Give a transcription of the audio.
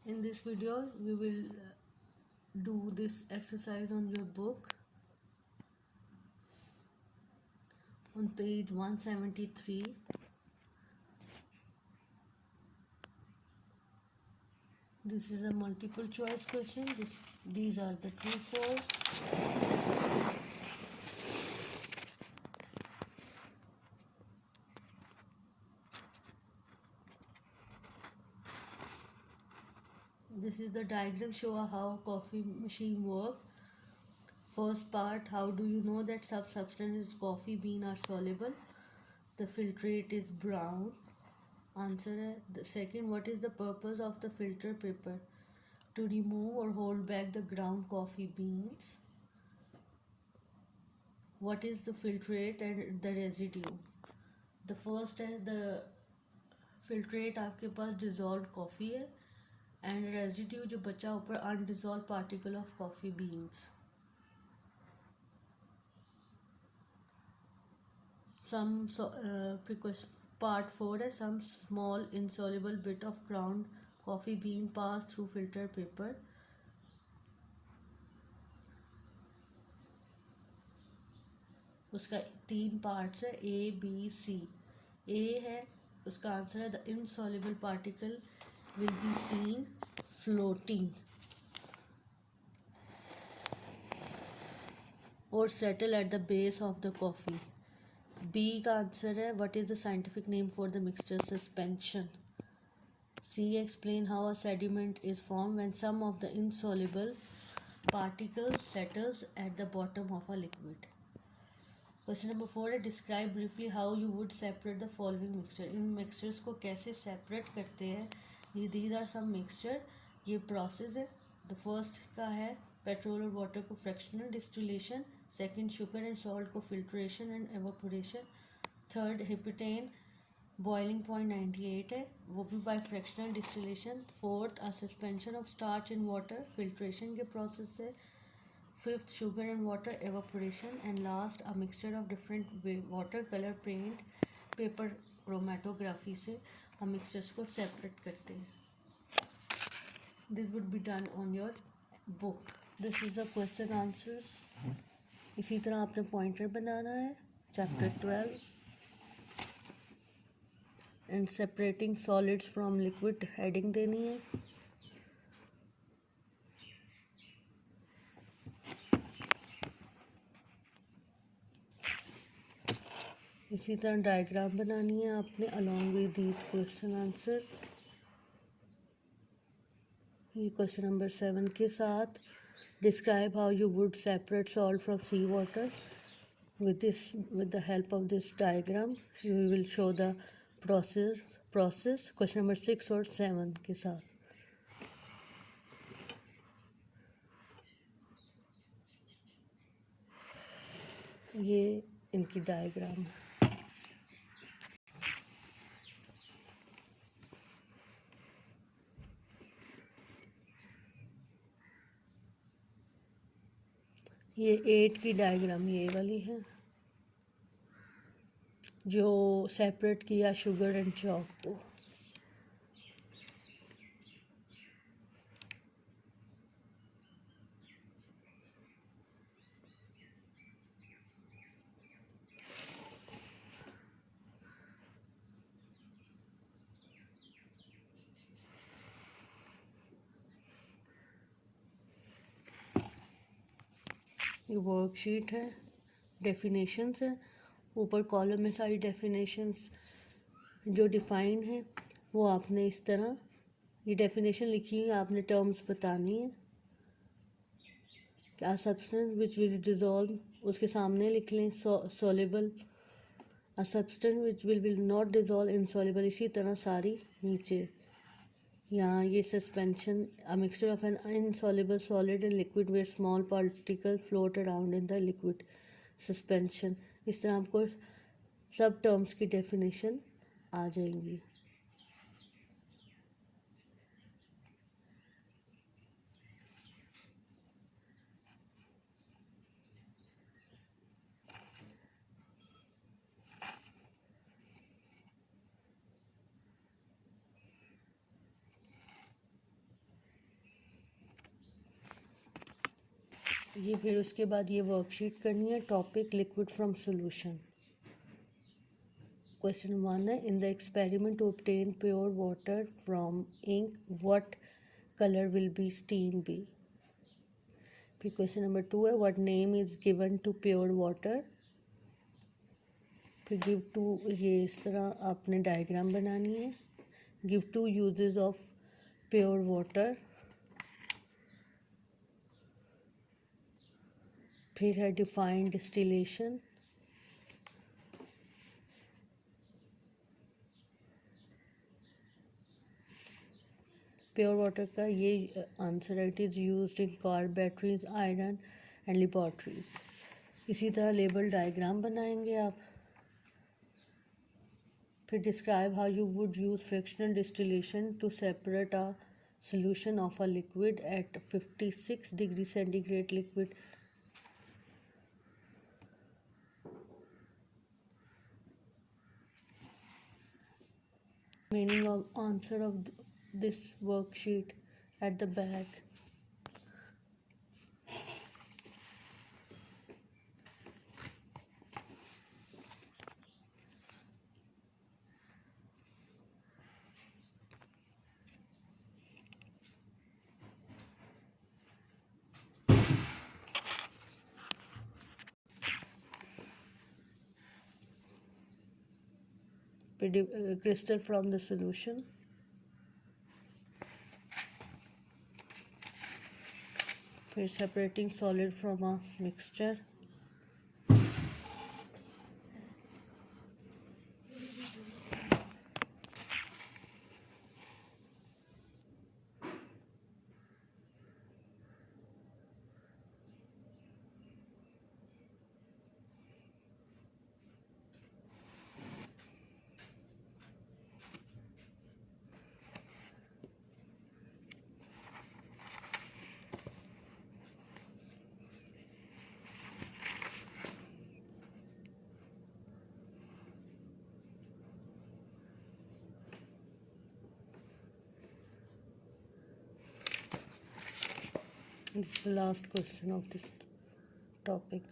In this video, we will do this exercise on your book on page 173. This is a multiple choice question. These are the true false. This is the diagram show how coffee machine work. First part, how do you know that substance coffee bean are soluble? The filtrate is brown. Answer है. The second, what is the purpose of the filter paper? To remove or hold back the ground coffee beans. What is the filtrate and the residue? The first है the filtrate आपके पास dissolved coffee है and residue जो बचा ऊपर undissolved particle of coffee beans. Some part 4 है some small insoluble bit of ground coffee bean pass through filter paper. उसका 3 parts है A B C. A है उसका आंसर है the insoluble particle will be seen floating or settle at the base of the coffee. B का answer है what is the scientific name for the mixture suspension. C explain how a sediment is formed when some of the insoluble particles settles at the bottom of a liquid. Question number 4 है describe briefly how you would separate the following mixture. इन mixtures को कैसे separate करते हैं. ये these are some mixture. ये process है. The first का है पेट्रोल और वाटर को fractional distillation. Second sugar and salt को filtration and evaporation. Third heptane boiling point 98 है वो भी by fractional distillation. Fourth a suspension of starch in water filtration के प्रोसेस से. Fifth, sugar and water evaporation. And last, a mixture of different watercolor paint, paper chromatography से हम mixtures को separate करते हैं. This would be done on your book. This is the question answers. इसी तरह आपने pointer बनाना है. Chapter 12 and separating solids from liquid heading देनी है. इसी तरह डायग्राम बनानी है आपने along with these question answers. ये क्वेश्चन नंबर 7 के साथ describe how you would separate salt from sea water. with the help of this diagram you will show the process. Question number 6 और 7 के साथ. ये इनकी डायग्राम है. ये 8 की डायग्राम ये वाली है जो सेपरेट किया शुगर एंड चॉक को. ये वर्कशीट है. डेफिनेशंस है. ऊपर कॉलम में सारी डेफिनेशंस जो डिफाइन है वो आपने इस तरह ये डेफिनेशन लिखी है. आपने टर्म्स बतानी है. क्या सब्सटेंस विच विल डिजॉल्व उसके सामने लिख लें soluble. A substance which will not dissolve insoluble. इसी तरह सारी नीचे यहाँ ये suspension a mixture of an insoluble solid and liquid where small particle float around in the liquid suspension. इस तरह आपको सब टर्म्स की डेफिनेशन आ जाएंगी. ये फिर उसके बाद ये वर्कशीट करनी है। Topic liquid from solution. Question 1 है, in the experiment to obtain pure water from ink what colour will be steam be. फिर क्वेश्चन नंबर 2 है, what name is given to pure water. फिर गिव टू, ये इस तरह आपने diagram बनानी है। Give two uses of pure water. फिर है डिफाइन डिस्टिलेशन। प्योर वाटर का ये आंसर है, it is used in car, batteries, iron and laboratories. इसी तरह लेबल डायग्राम बनाएंगे आप। फिर describe how you would use fractional distillation to separate a solution of a liquid at 56 degree centigrade liquid meaning of answer of this worksheet at the back. Crystal from the solution. फिर separating solid from a mixture. This is the last question of this topic.